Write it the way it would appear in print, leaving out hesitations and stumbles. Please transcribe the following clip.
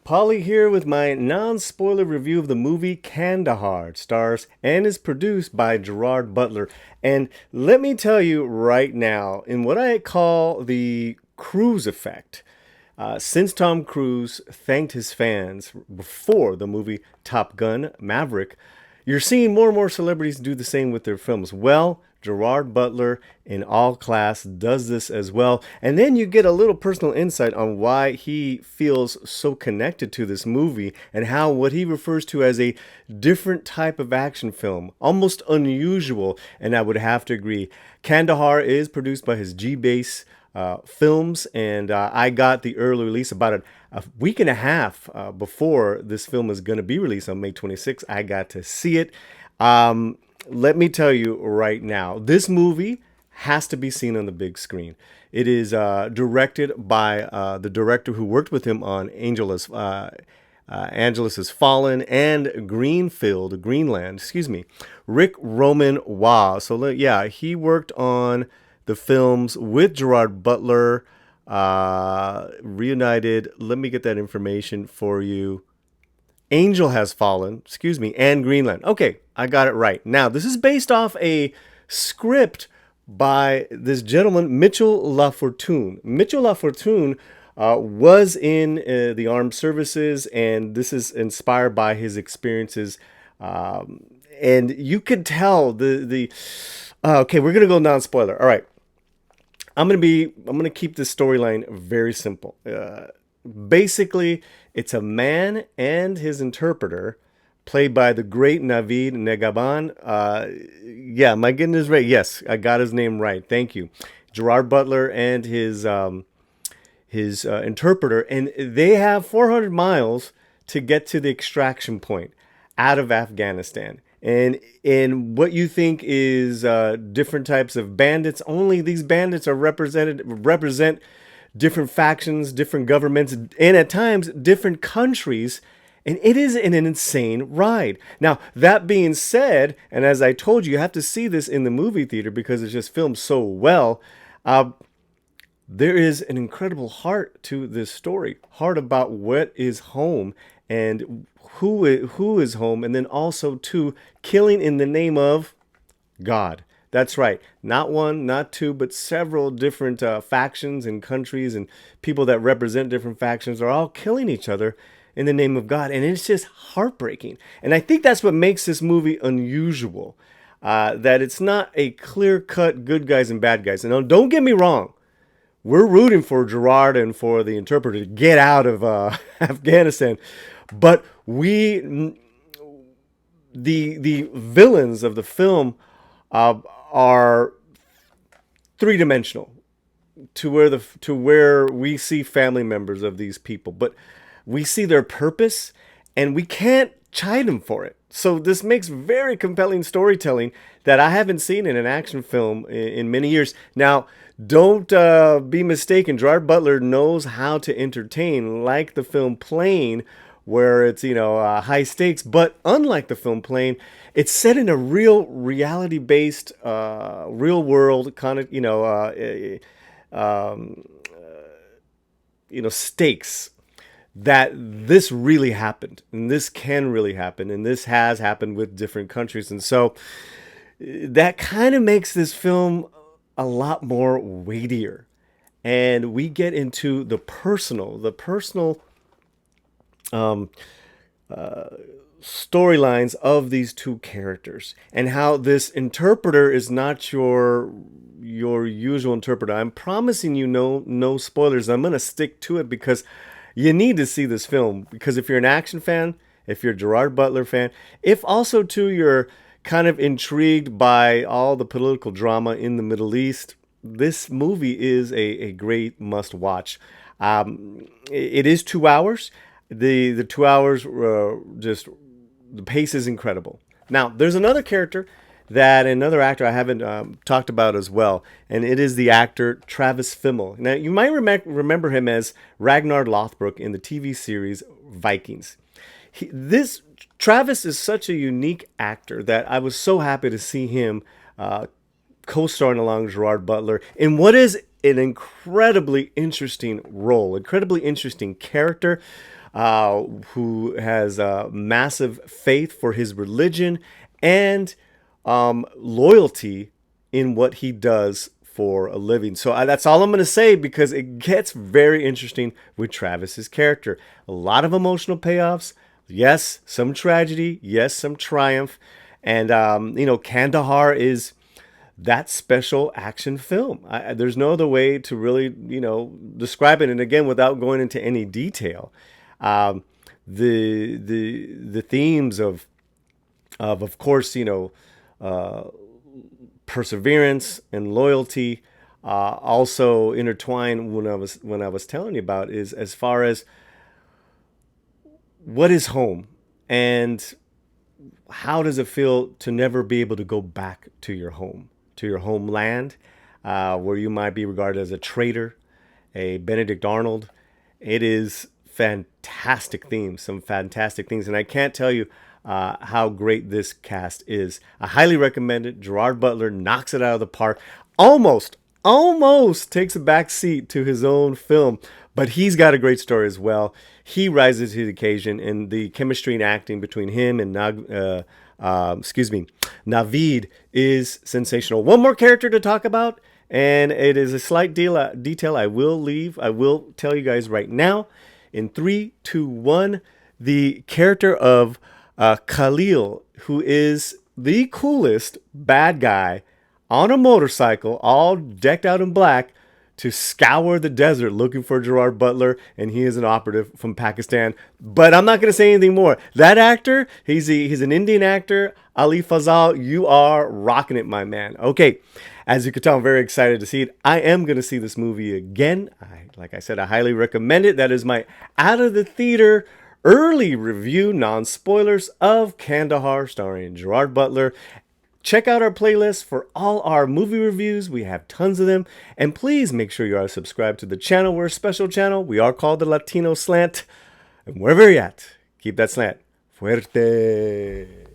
Paulie here with my non-spoiler review of the movie Kandahar. It stars and is produced by Gerard Butler. And let me tell you right now, in what I call the Cruise effect, since Tom Cruise thanked his fans before the movie Top Gun Maverick, you're seeing more and more celebrities do the same with their films. Well, Gerard Butler in All Class does this as well. And then you get a little personal insight on why he feels so connected to this movie and how what he refers to as a different type of action film, almost unusual. And I would have to agree. Kandahar is produced by his G-Base films, and I got the early release about a week and a half before this film is going to be released on May 26th. I got to see it. Let me tell you right now, this movie has to be seen on the big screen. It is directed by the director who worked with him on Angelus Has Fallen and Greenland, Rick Roman Waugh. So yeah, he worked on the films with Gerard Butler, reunited. Let me get that information for you. Angel Has Fallen, and Greenland. Okay, I got it right. Now, this is based off a script by this gentleman, Mitchell LaFortune. Mitchell LaFortune was in the armed services, and this is inspired by his experiences. And you could tell okay, we're gonna go non-spoiler. All right, I'm gonna keep this storyline very simple. Basically, it's a man and his interpreter, played by the great Navid Negaban. Yeah, am I getting this right? Yes, I got his name right. Thank you. Gerard Butler and his interpreter, and they have 400 miles to get to the extraction point out of Afghanistan. And in what you think is different types of bandits, only these bandits are represent different factions, different governments, and at times different countries. And it is an insane ride. Now, that being said, and as I told you, you have to see this in the movie theater because it's just filmed so well. There is an incredible heart to this story. Heart about what is home and who is home, and then also to killing in the name of God. That's right. Not one, not two, but several different factions and countries and people that represent different factions are all killing each other in the name of God. And it's just heartbreaking. And I think that's what makes this movie unusual. That it's not a clear-cut good guys and bad guys. And don't get me wrong. We're rooting for Gerard and for the interpreter to get out of Afghanistan. But the villains of the film are three-dimensional to where we see family members of these people, but we see their purpose and we can't chide them for it. So this makes very compelling storytelling that I haven't seen in an action film in many years. Now, don't be mistaken. Gerard Butler knows how to entertain, like the film Plane, where it's high stakes, but unlike the film Plane, it's set in a real reality-based, real world kind of stakes that this really happened, and this can really happen, and this has happened with different countries, and so that kind of makes this film a lot more weightier, and we get into the personal storylines of these two characters and how this interpreter is not your usual interpreter. I'm promising you no spoilers. I'm going to stick to it because you need to see this film, because if you're an action fan, if you're a Gerard Butler fan, if also too you're kind of intrigued by all the political drama in the Middle East, this movie is a great must watch. It is 2 hours. The 2 hours, just the pace is incredible. Now, there's another actor I haven't talked about as well, and it is the actor Travis Fimmel. Now, you might remember him as Ragnar Lothbrok in the TV series Vikings. Travis is such a unique actor that I was so happy to see him co-starring along Gerard Butler in what is an incredibly interesting role, incredibly interesting character. who has massive faith for his religion and loyalty in what he does for a living. So that's all I'm going to say, because it gets very interesting with Travis's character. A lot of emotional payoffs. Yes, some tragedy. Yes, some triumph. And, Kandahar is that special action film. There's no other way to really, describe it. And again, without going into any detail, the themes of course, perseverance and loyalty, also intertwined when I was telling you about, is as far as what is home, and how does it feel to never be able to go back to your home, to your homeland, where you might be regarded as a traitor, a Benedict Arnold. It is fantastic themes, some fantastic things, and I can't tell you how great this cast is. I highly recommend it. Gerard Butler knocks it out of the park. Almost takes a back seat to his own film, but he's got a great story as well. He rises to the occasion, and the chemistry and acting between him and Navid is sensational. One more character to talk about, and it is a slight detail I will leave. I will tell you guys right now. In 3, 2, 1, the character of Khalil, who is the coolest bad guy on a motorcycle, all decked out in black, to scour the desert looking for Gerard Butler, and he is an operative from Pakistan. But I'm not going to say anything more. That actor, he's an Indian actor, Ali Fazal. You are rocking it, my man. Okay, as you can tell, I'm very excited to see it. I am going to see this movie again. Like I said, I highly recommend it. That is my out of the theater early review, non-spoilers, of Kandahar, starring Gerard Butler. Check out our playlist for all our movie reviews. We have tons of them. And please make sure you are subscribed to the channel. We're a special channel. We are called the Latino Slant. And wherever you're at, keep that slant fuerte.